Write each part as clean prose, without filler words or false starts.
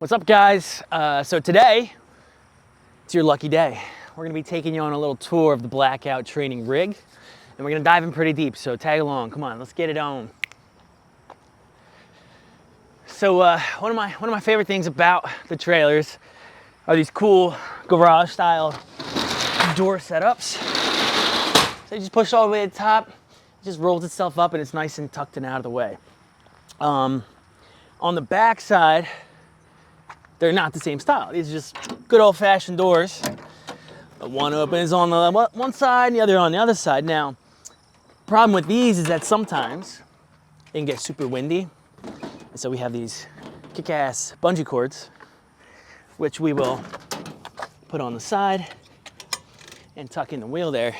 What's up, guys? So today, it's your lucky day. We're gonna be taking you on a little tour of the Blaakout training rig, and we're gonna dive in pretty deep, so tag along. Come on, let's get it on. So one of my favorite things about the trailers are these cool garage style door setups. So you just push all the way to the top, it just rolls itself up, and it's nice and tucked and out of the way. On the back side, they're not the same style. These are just good old-fashioned doors. One opens on the one side and the other on the other side. Now, problem with these is that sometimes it can get super windy. And so we have these kick-ass bungee cords, which we will put on the side and tuck in the wheel there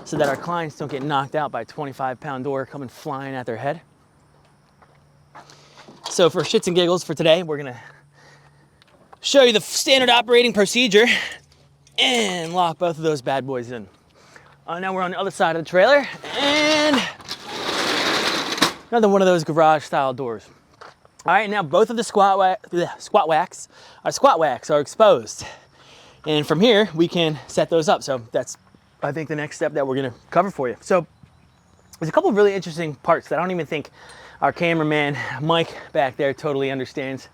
so that our clients don't get knocked out by a 25-pound door coming flying at their head. So for shits and giggles for today, we're gonna show you the standard operating procedure and lock both of those bad boys in. Now we're on the other side of the trailer and another one of those garage style doors. All right, now both of the squat wax are exposed. And from here, we can set those up. So that's, I think, the next step that we're gonna cover for you. So there's a couple of really interesting parts that I don't even think our cameraman, Mike, back there totally understands.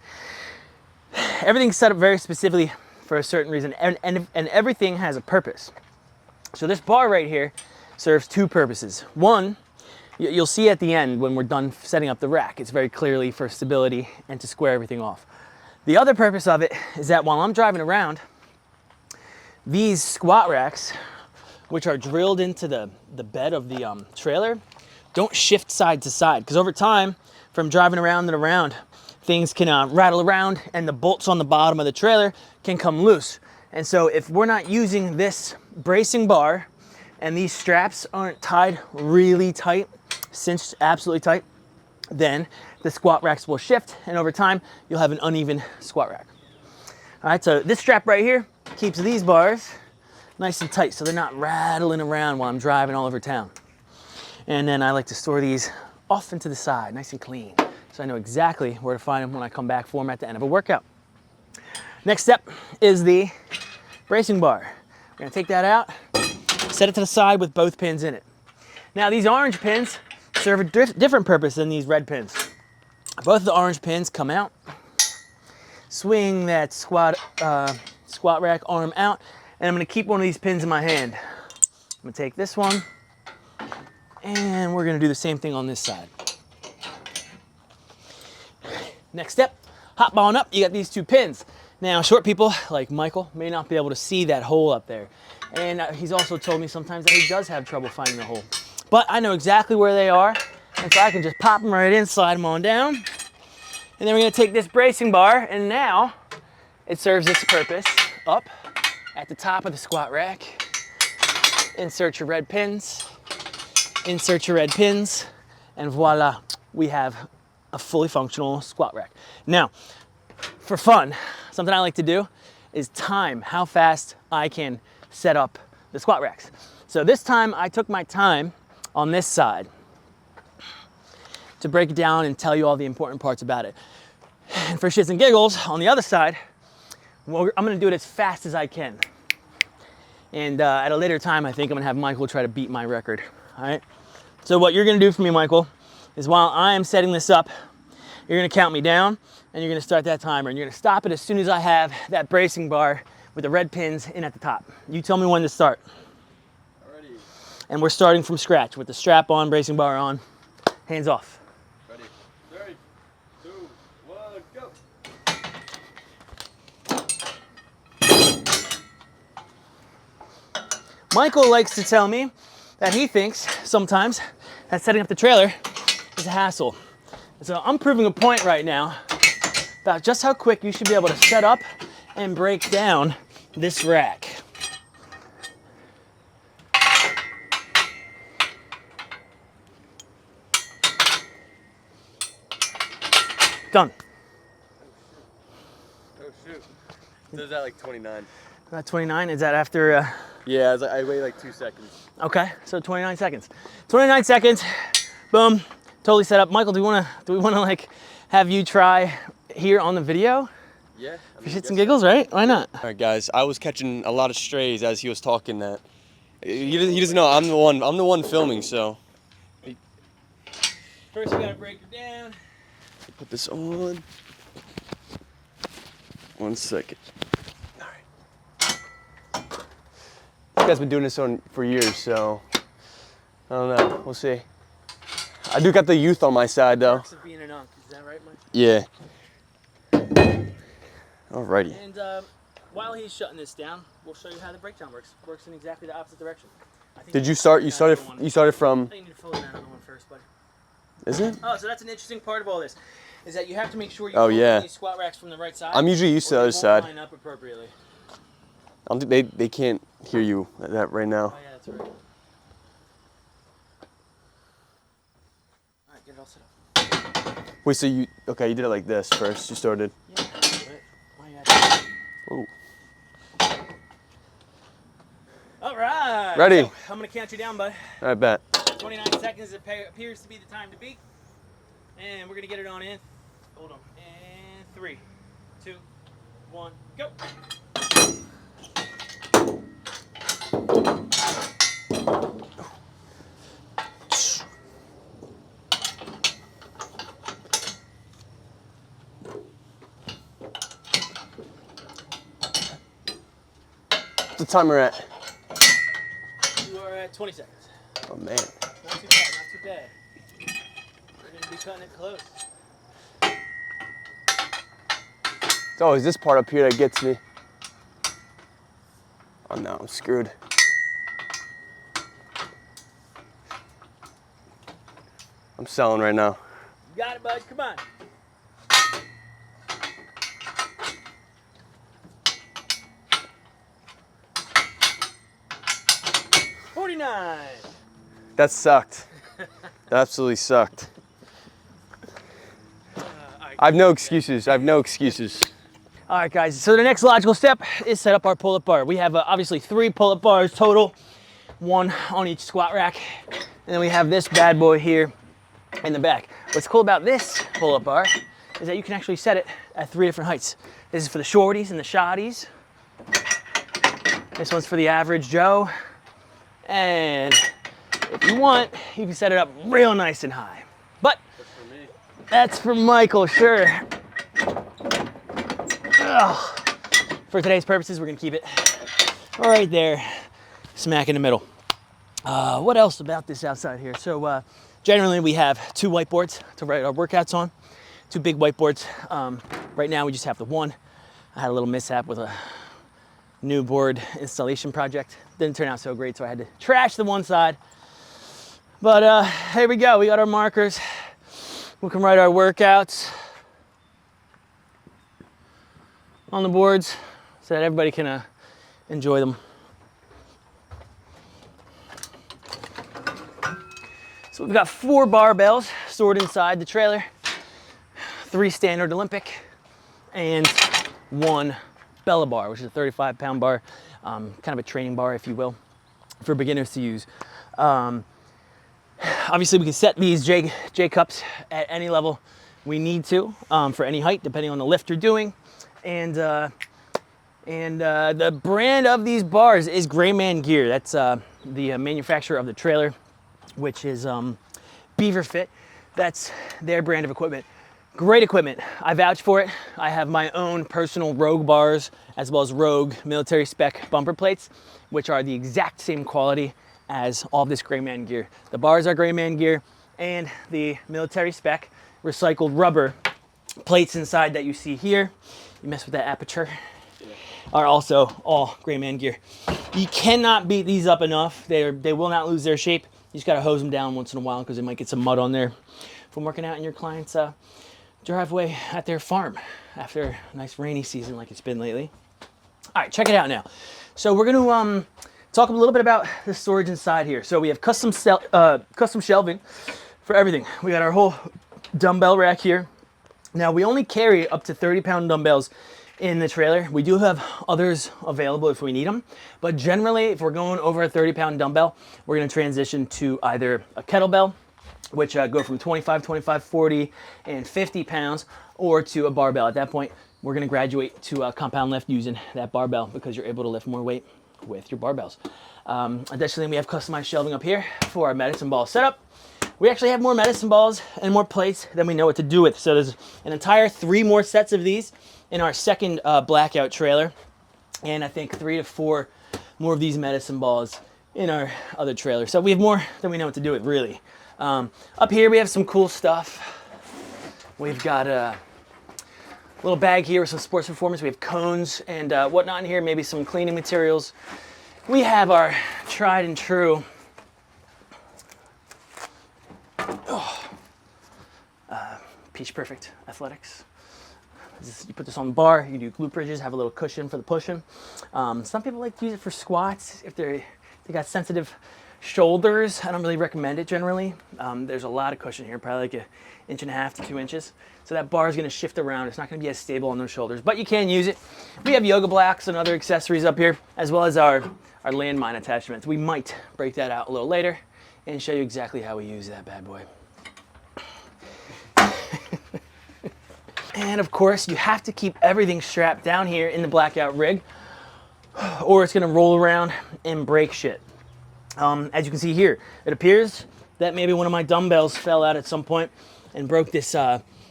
Everything's set up very specifically for a certain reason, and everything has a purpose. So this bar right here serves two purposes. One, you'll see at the end when we're done setting up the rack, it's very clearly for stability and to square everything off. The other purpose of it is that while I'm driving around, these squat racks, which are drilled into the bed of the trailer, don't shift side to side, because over time, from driving around and around, things can rattle around and the bolts on the bottom of the trailer can come loose. And so if we're not using this bracing bar and these straps aren't tied really tight, cinched absolutely tight, then the squat racks will shift, and over time you'll have an uneven squat rack. All right, so this strap right here keeps these bars nice and tight so they're not rattling around while I'm driving all over town. And then I like to store these off and to the side, nice and clean, so I know exactly where to find them when I come back for them at the end of a workout. Next step is the bracing bar. We're gonna take that out, set it to the side with both pins in it. Now these orange pins serve a different purpose than these red pins. Both of the orange pins come out, swing that squat rack arm out, and I'm gonna keep one of these pins in my hand. I'm gonna take this one, and we're gonna do the same thing on this side. Next step, hop on up, you got these two pins. Now, short people like Michael may not be able to see that hole up there. And he's also told me sometimes that he does have trouble finding the hole. But I know exactly where they are, and so I can just pop them right in, slide them on down. And then we're gonna take this bracing bar, and now it serves its purpose. Up at the top of the squat rack, insert your red pins, and voila, we have a fully functional squat rack. Now, for fun, something I like to do is time how fast I can set up the squat racks. So this time I took my time on this side to break it down and tell you all the important parts about it. And for shits and giggles, on the other side, well, I'm gonna do it as fast as I can. And at a later time, I think I'm gonna have Michael try to beat my record, all right? So what you're gonna do for me, Michael, is while I am setting this up, you're gonna count me down, and you're gonna start that timer, and you're gonna stop it as soon as I have that bracing bar with the red pins in at the top. You tell me when to start. Ready. And we're starting from scratch with the strap on, bracing bar on, hands off. Ready. 3, 2, 1, go. Michael likes to tell me that he thinks sometimes that setting up the trailer is a hassle. So I'm proving a point right now about just how quick you should be able to set up and break down this rack. Done. Oh shoot. So is that like 29? About 29, is that after? Yeah, I wait like 2 seconds. Okay, so 29 seconds. 29 seconds, boom, totally set up. Michael, do we wanna like have you try here on the video? Yeah. For shits and giggles, right? Why not? All right, guys. I was catching a lot of strays as he was talking. That he doesn't know I'm the one. I'm the one filming. So First, you gotta break it down. put this on. 1 second. All right. This guy's been doing this on for years, so I don't know. We'll see. I do got the youth on my side, though. Perks of being an unk, is that right, Mike? Yeah. Alrighty. And while he's shutting this down, we'll show you how the breakdown works. Works in exactly the opposite direction. I think Did you start? You started. You started from. I think you need to fill in that other one first, buddy. Is it? Oh, so that's an interesting part of all this, is that you have to make sure you Oh, yeah. these squat racks from the right side. I'm usually used to the other side. Line up appropriately. I don't think they can't hear you at that right now. Oh yeah, that's right. All right, get it all set up. Wait, so you did it like this first. You started. Yeah, that's right. Why you at Oh. All right. Ready. So, I'm gonna count you down, bud. I bet. 29 seconds appears to be the time to beat. And we're gonna get it on in. Hold on. And 3, 2, 1, go. What's the timer at? You are at 20 seconds. Oh man. Not too bad, not too bad. We're gonna be cutting it close. It's always this part up here that gets me. Oh no, I'm screwed. I'm selling right now. You got it, bud. Come on. $49. That sucked. That absolutely sucked. I have no excuses. I have no excuses. All right, guys, so the next logical step is set up our pull-up bar. We have obviously 3 pull-up bars total, 1 on each squat rack. And then we have this bad boy here in the back. What's cool about this pull-up bar is that you can actually set it at 3 different heights. This is for the shorties and the shotties. This one's for the average Joe. And if you want, you can set it up real nice and high. But that's for Michael, sure. Ugh. For today's purposes, we're gonna keep it right there, smack in the middle. What else about this outside here? So generally we have 2 whiteboards to write our workouts on, 2 big whiteboards. Right now we just have the one. I had a little mishap with a new board installation project. Didn't turn out so great, so I had to trash the one side. But here we go, we got our markers. We can write our workouts on the boards so that everybody can enjoy them. So we've got 4 barbells stored inside the trailer, 3 standard Olympic, and 1 Bella bar, which is a 35-pound bar, kind of a training bar, if you will, for beginners to use. Obviously, we can set these J cups at any level we need to, for any height, depending on the lift you're doing. And the brand of these bars is Gray Man Gear. That's the manufacturer of the trailer, which is Beaver Fit. That's their brand of equipment. Great equipment. I vouch for it. I have my own personal Rogue bars as well as Rogue military spec bumper plates, which are the exact same quality as all of this Gray Man gear. The bars are Gray Man gear, and the military spec recycled rubber plates inside that you see here, you mess with that aperture, are also all Gray Man gear. You cannot beat these up enough. They will not lose their shape. You just gotta hose them down once in a while because they might get some mud on there from working out in your client's driveway at their farm after a nice rainy season like it's been lately. All right, check it out now. So we're gonna talk a little bit about the storage inside here. So we have custom shelving for everything. We got our whole dumbbell rack here. Now we only carry up to 30-pound dumbbells in the trailer. We do have others available if we need them, but generally if we're going over a 30-pound dumbbell, we're gonna transition to either a kettlebell, which go from 25, 40, and 50 pounds, or to a barbell. At that point, we're gonna graduate to compound lift using that barbell because you're able to lift more weight with your barbells. Additionally, we have customized shelving up here for our medicine ball setup. We actually have more medicine balls and more plates than we know what to do with. So there's an entire 3 more sets of these in our second Blaakout trailer. And I think 3 to 4 more of these medicine balls in our other trailer. So we have more than we know what to do with, really. Up here, we have some cool stuff. We've got a little bag here with some sports performance. We have cones and whatnot in here, maybe some cleaning materials. We have our tried and true Peach Perfect Athletics. You put this on the bar, you do glute bridges, have a little cushion for the pushing. Some people like to use it for squats if they got sensitive shoulders. I don't really recommend it generally. There's a lot of cushion here, probably like 1.5 to 2 inches. So that bar is going to shift around. It's not going to be as stable on those shoulders, but you can use it. We have yoga blocks and other accessories up here, as well as our landmine attachments. We might break that out a little later and show you exactly how we use that bad boy. And of course, you have to keep everything strapped down here in the Blaakout rig, or it's gonna roll around and break shit. As you can see here, it appears that maybe one of my dumbbells fell out at some point and broke this,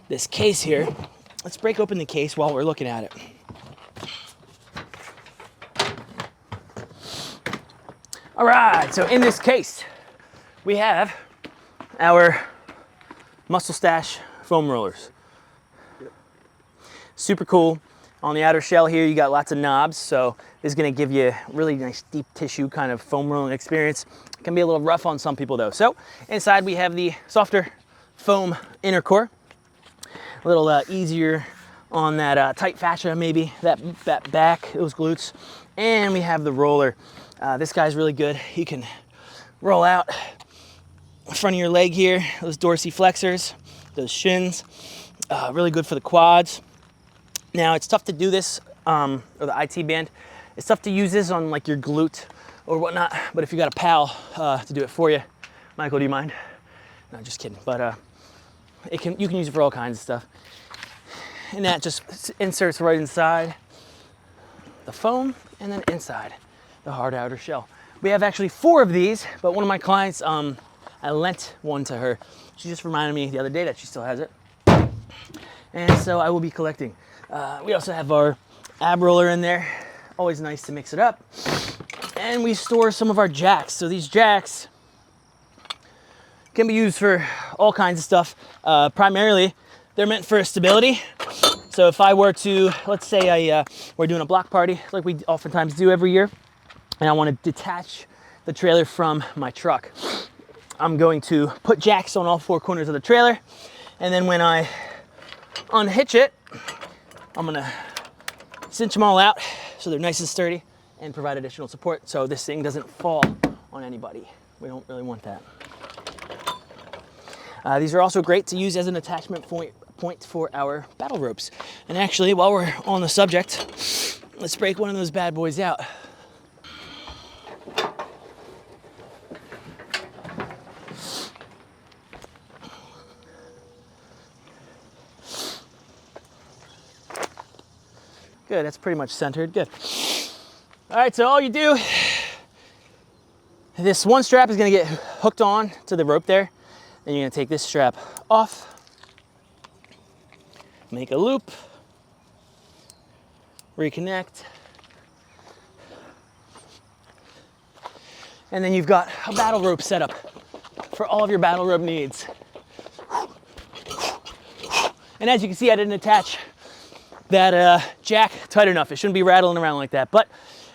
this case here. Let's break open the case while we're looking at it. All right, so in this case, we have our Muscle Stash foam rollers. Super cool. On the outer shell here, you got lots of knobs, so this is gonna give you a really nice deep tissue kind of foam rolling experience. It can be a little rough on some people though. So inside we have the softer foam inner core, a little easier on that tight fascia, maybe that back, those glutes. And we have the roller. This guy's really good. You can roll out the front of your leg here, those dorsiflexors, those shins, really good for the quads. Now it's tough to do this, or the IT band, it's tough to use this on like your glute or whatnot, but if you got a pal to do it for you, Michael, do you mind? No, just kidding, but you can use it for all kinds of stuff. And that just inserts right inside the foam and then inside the hard outer shell. We have actually 4 of these, but one of my clients, I lent one to her. She just reminded me the other day that she still has it. And so I will be collecting. We also have our ab roller in there. Always nice to mix it up. And we store some of our jacks. So these jacks can be used for all kinds of stuff. Primarily, they're meant for stability. So if I were to, let's say we're doing a block party like we oftentimes do every year, and I want to detach the trailer from my truck, I'm going to put jacks on all 4 corners of the trailer. And then when I unhitch it, I'm gonna cinch them all out so they're nice and sturdy and provide additional support so this thing doesn't fall on anybody. We don't really want that. These are also great to use as an attachment point for our battle ropes. And actually, while we're on the subject, let's break one of those bad boys out. Good, that's pretty much centered, good. All right, so all you do, this one strap is gonna get hooked on to the rope there. Then you're gonna take this strap off, make a loop, reconnect, and then you've got a battle rope set up for all of your battle rope needs. And as you can see, I didn't attach that jack tight enough. It shouldn't be rattling around like that, but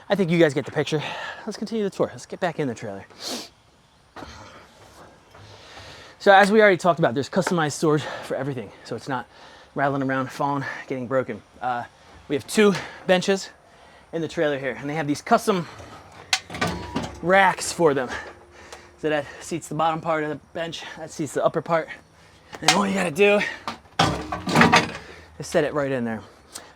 I think you guys get the picture. Let's continue the tour. Let's get back in the trailer. So as we already talked about, there's customized storage for everything. So it's not rattling around, falling, getting broken. We have 2 benches in the trailer here, and they have these custom racks for them. So that seats the bottom part of the bench, that seats the upper part. And all you gotta do is set it right in there.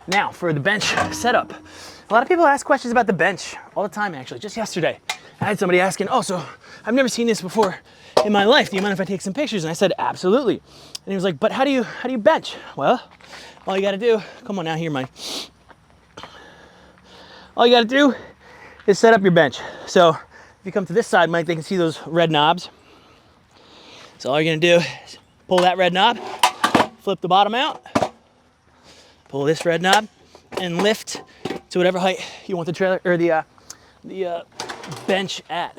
Now for the bench setup. A lot of people ask questions about the bench all the time, actually. Just yesterday, I had somebody asking, oh, so I've never seen this before in my life. Do you mind if I take some pictures? And I said, absolutely. And he was like, but how do you bench? Well, all you gotta do, come on now, here, Mike. All you gotta do is set up your bench. So if you come to this side, Mike, they can see those red knobs. So all you're gonna do is pull that red knob, flip the bottom out, pull this red knob, and lift to whatever height you want the trailer or the bench at.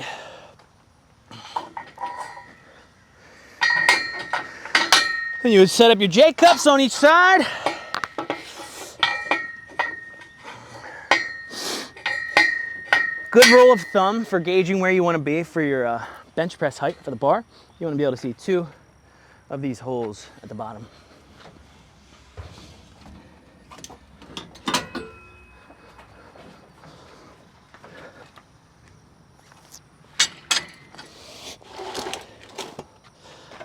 Then you would set up your J cups on each side. Good rule of thumb for gauging where you want to be for your bench press height for the bar. You want to be able to see 2 of these holes at the bottom.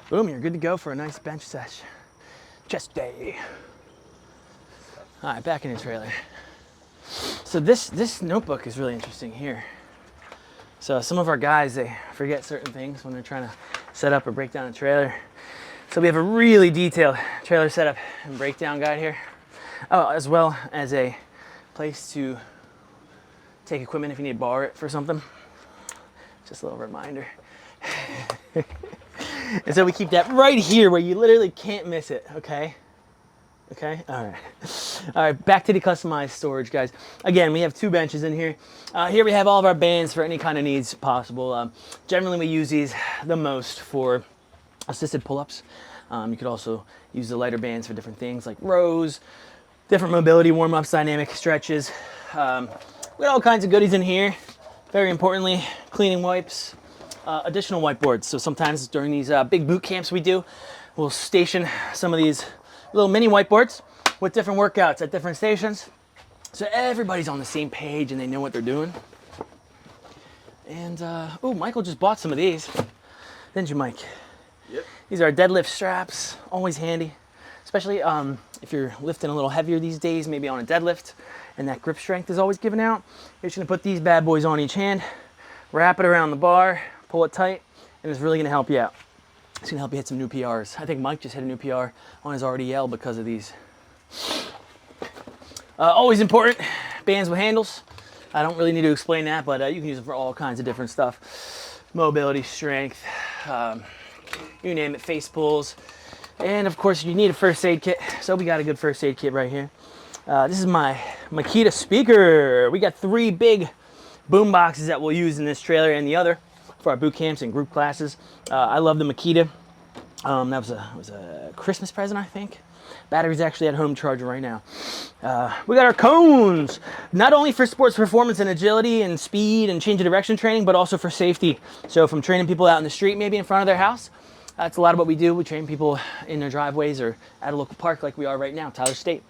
Boom, you're good to go for a nice bench sesh. Chest day. All right, back in the trailer. So this notebook is really interesting here. So some of our guys, they forget certain things when they're trying to set up or break down a trailer. So we have a really detailed trailer setup and breakdown guide here. Oh, as well as a place to take equipment if you need to borrow it for something. Just a little reminder. And so we keep that right here where you literally can't miss it, okay? Okay, all right. All right, back to the customized storage, guys. Again, we have 2 benches in here. Here we have all of our bands for any kind of needs possible. Generally, we use these the most for assisted pull-ups. You could also use the lighter bands for different things like rows, different mobility warm-ups, dynamic stretches. We got all kinds of goodies in here. Very importantly, cleaning wipes. Additional whiteboards. So sometimes during these big boot camps we do, we'll station some of these little mini whiteboards with different workouts at different stations. So everybody's on the same page and they know what they're doing. And, oh, Michael just bought some of these. Didn't you, Mike? Yep. These are deadlift straps, always handy. Especially if you're lifting a little heavier these days, maybe on a deadlift, and that grip strength is always given out. You're just gonna put these bad boys on each hand, wrap it around the bar, pull it tight, and it's really gonna help you out. It's gonna help you hit some new PRs. I think Mike just hit a new PR on his RDL because of these. Always important, bands with handles. I don't really need to explain that, but you can use them for all kinds of different stuff. Mobility, strength, you name it, face pulls. And of course you need a first aid kit. So we got a good first aid kit right here. This is my Makita speaker. We got 3 big boom boxes that we'll use in this trailer and the other for our boot camps and group classes. I love the Makita. That was a Christmas present, I think. Battery's actually at home charging right now. We got our cones, not only for sports performance and agility and speed and change of direction training, but also for safety. So if I'm training people out in the street, maybe in front of their house, that's a lot of what we do. We train people in their driveways or at a local park like we are right now, Tyler State.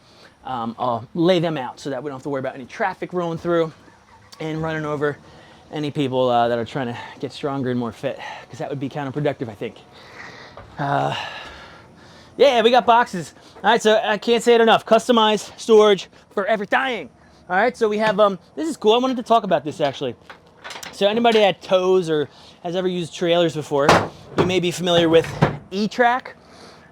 I'll lay them out so that we don't have to worry about any traffic rolling through and running over any people that are trying to get stronger and more fit, because that would be counterproductive, I think. Yeah, we got boxes. All right, so I can't say it enough. Customized storage for everything. All right, so we have, this is cool. I wanted to talk about this actually. So anybody that tows or has ever used trailers before, you may be familiar with E-Track.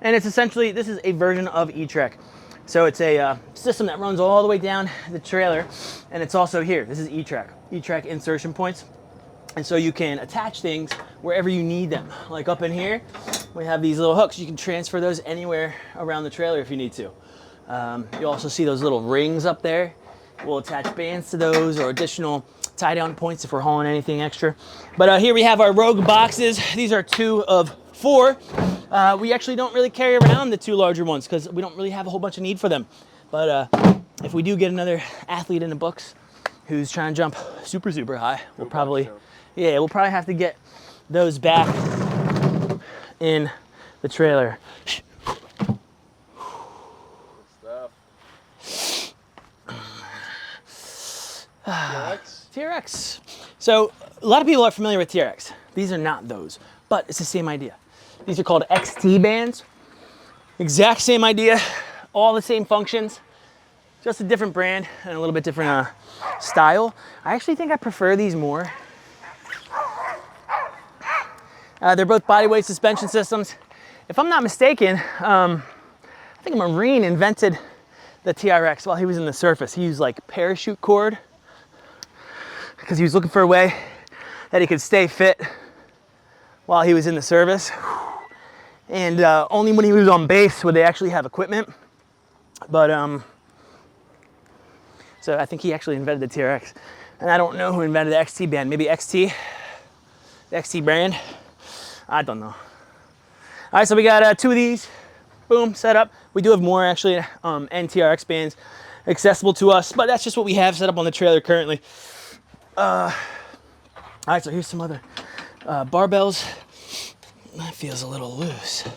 And it's essentially, this is a version of E-Track. So it's a system that runs all the way down the trailer, and it's also here. This is E-Track, E-Track insertion points. And so you can attach things wherever you need them. Like up in here, we have these little hooks. You can transfer those anywhere around the trailer if you need to. You also see those little rings up there. We'll attach bands to those or additional tie down points if we're hauling anything extra. But here we have our Rogue boxes. These are 2 of 4. We actually don't really carry around the 2 larger ones because we don't really have a whole bunch of need for them. But if we do get another athlete in the books who's trying to jump super, super high, we'll probably have to get those back in the trailer. TRX. So a lot of people are familiar with TRX. These are not those, but it's the same idea. These are called XT bands. Exact same idea, all the same functions, just a different brand and a little bit different style. I actually think I prefer these more They're both bodyweight suspension systems. If I'm not mistaken, I think a Marine invented the TRX while he was in the surface. He used like parachute cord because he was looking for a way that he could stay fit while he was in the service. And only when he was on base would they actually have equipment. But so I think he actually invented the TRX. And I don't know who invented the XT band. Maybe XT, the XT brand. I don't know. All right, so we got 2 of these. Boom, set up. We do have more actually NTRX bands accessible to us, but that's just what we have set up on the trailer currently. All right, so here's some other barbells. That feels a little loose.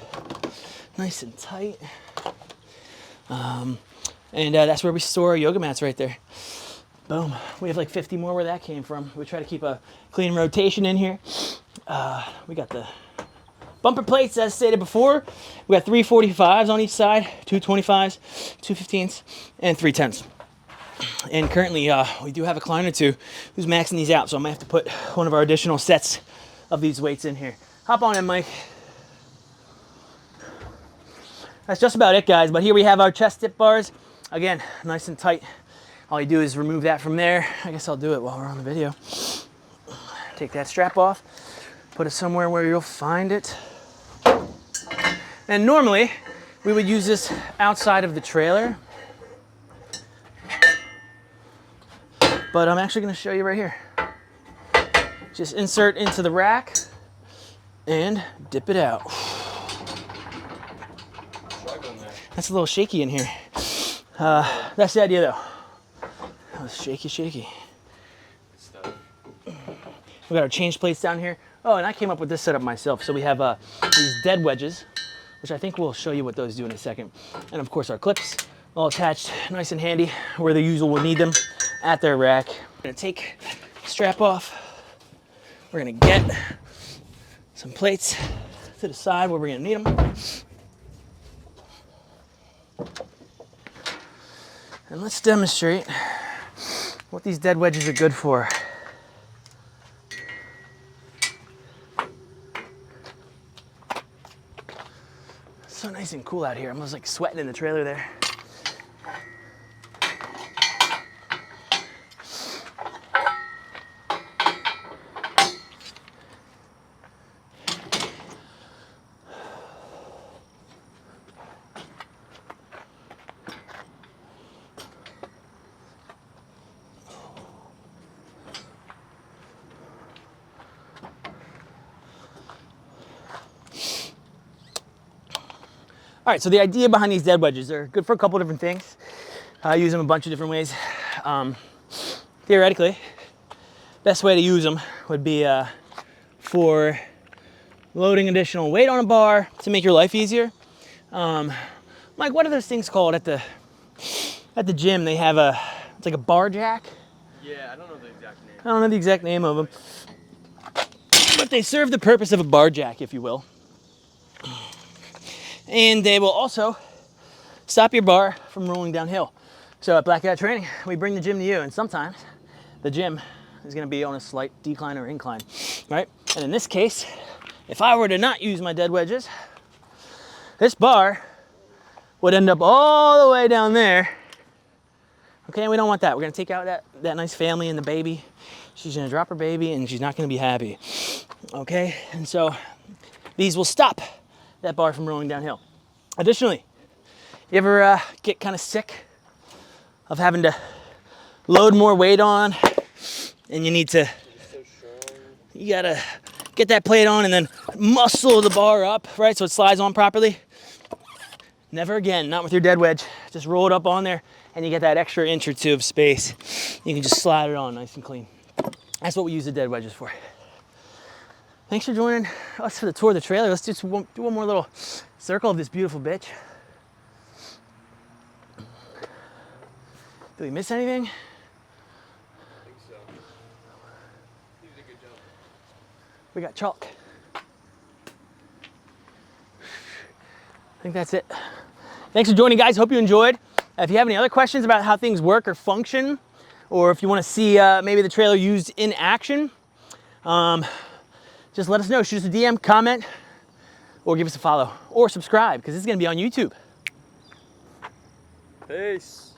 Nice and tight. And that's where we store our yoga mats right there. Boom. We have like 50 more where that came from. We try to keep a clean rotation in here. We got the bumper plates as stated before. We got 3 45s on each side, 2 25s, 2 15s, and 3 10s. And currently we do have a client or two who's maxing these out, so I might have to put one of our additional sets of these weights in here. Hop on in, Mike. That's just about it, guys. But here we have our chest dip bars. Again, nice and tight. All you do is remove that from there. I guess I'll do it while we're on the video. Take that strap off, put it somewhere where you'll find it. And normally, we would use this outside of the trailer. But I'm actually gonna show you right here. Just insert into the rack and dip it out. That's a little shaky in here. That's the idea though. That was shaky. We got our change plates down here. Oh, and I came up with this setup myself. So we have these dead wedges, which I think we'll show you what those do in a second. And of course our clips, all attached nice and handy where the user will need them at their rack. We're gonna take the strap off. We're gonna get some plates to the side where we're gonna need them. And let's demonstrate what these dead wedges are good for. It's so nice and cool out here. I'm almost like sweating in the trailer there. All right, so the idea behind these dead wedges, they're good for a couple different things. I use them a bunch of different ways. Theoretically, best way to use them would be for loading additional weight on a bar to make your life easier. Mike, what are those things called at the gym? They have it's like a bar jack. Yeah, I don't know the exact name. I don't know the exact name of them, but they serve the purpose of a bar jack, if you will. And they will also stop your bar from rolling downhill. So at Blaakout Training, we bring the gym to you, and sometimes the gym is gonna be on a slight decline or incline, right? And in this case, if I were to not use my dead wedges, this bar would end up all the way down there. Okay, and we don't want that. We're gonna take out that nice family and the baby. She's gonna drop her baby and she's not gonna be happy. Okay, and so these will stop that bar from rolling downhill. Additionally, you ever get kind of sick of having to load more weight on and you need to, you gotta get that plate on and then muscle the bar up, right? So it slides on properly. Never again, not with your dead wedge. Just roll it up on there and you get that extra inch or two of space. You can just slide it on nice and clean. That's what we use the dead wedges for. Thanks for joining us for the tour of the trailer. Let's do one more little circle of this beautiful bitch. Did we miss anything? I think so. You did a good job. We got chalk. I think that's it. Thanks for joining, guys. Hope you enjoyed. If you have any other questions about how things work or function, or if you want to see maybe the trailer used in action, just just let us know. Shoot us a DM, comment, or give us a follow, or subscribe, because this is gonna be on YouTube. Peace.